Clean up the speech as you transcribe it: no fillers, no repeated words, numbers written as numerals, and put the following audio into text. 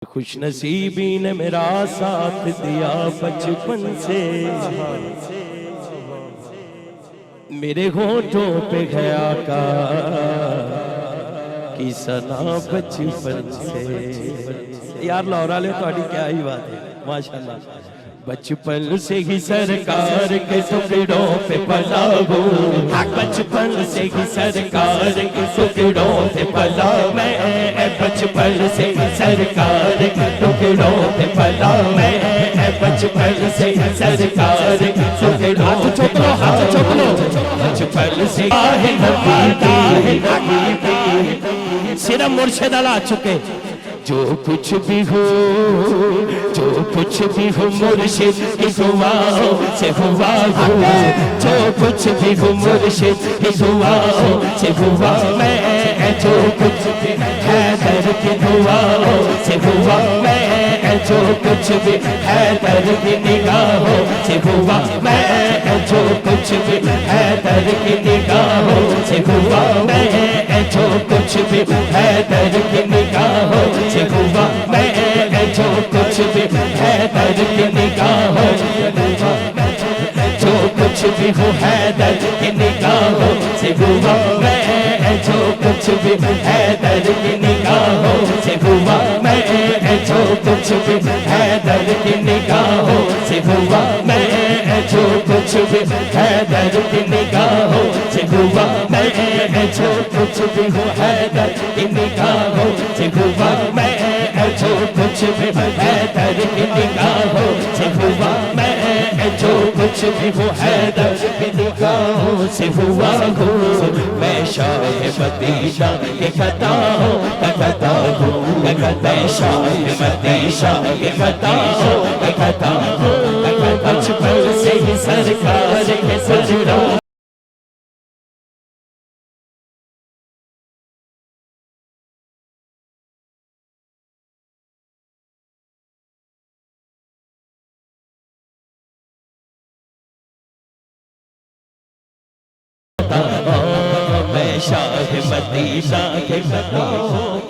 खुश नसीबी ने मेरा साथ दिया बचपन से, मेरे होठों पे गया का कि सना बचपन से। यार लौरा ले तो क्या ही बात है, माशाल्लाह। बचपन से ही सरकार के टुकड़ों पे पला हूँ, बचपन से ही सरकार के टुकड़ों पे पला मैं, बचपन से ही सरकार के टुकड़ों पे पला मैं, बचपन से ही सरकार के टुकड़ों पे पला। बचपन से सिर्फ मुर्शिद अला चुके, जो कुछ भी हो मुर्शिद की दुआओं से हुआ हो, जो कुछ भी हो मुर्शिद की दुआओं से हुआ मैं, जो कुछ भी हैदर की दुआओं से हुआ मैं, जो कुछ भी हैदर की निगाहों से हुआ मैं, जो कुछ भी हैदर की निगाहों से हुआ मैं, जो कुछ भी हैदर की निगाहों से हुआ मैं, जो कुछ भी हैदर की निगाहों से हुआ, जो कुछ भी हो हैदर की निगाहों से हुआ मैं, जो कुछ भी हैदर की निगाहों से हुआ मैं, जो कुछ भी हैदर की निगाहों से हुआ मैं, जो कुछ भी हैदर की निगाहों से हुआ मैं, जो कुछ भी हो हैदर की निगाहों से हुआ मैं, जो कुछ भी हैदर की निगाहों से हुआ मैं, जो कुछ भी हो हैदर की निगाहों से हुआ हूँ मैं। शाह मदीना के खता हूँ, खता हूँ, मैं शाह मदीना के खता हूँ, खता हूँ। बचपन से ही सरकार के सजदा मैं शाह मदीना के खता हूँ,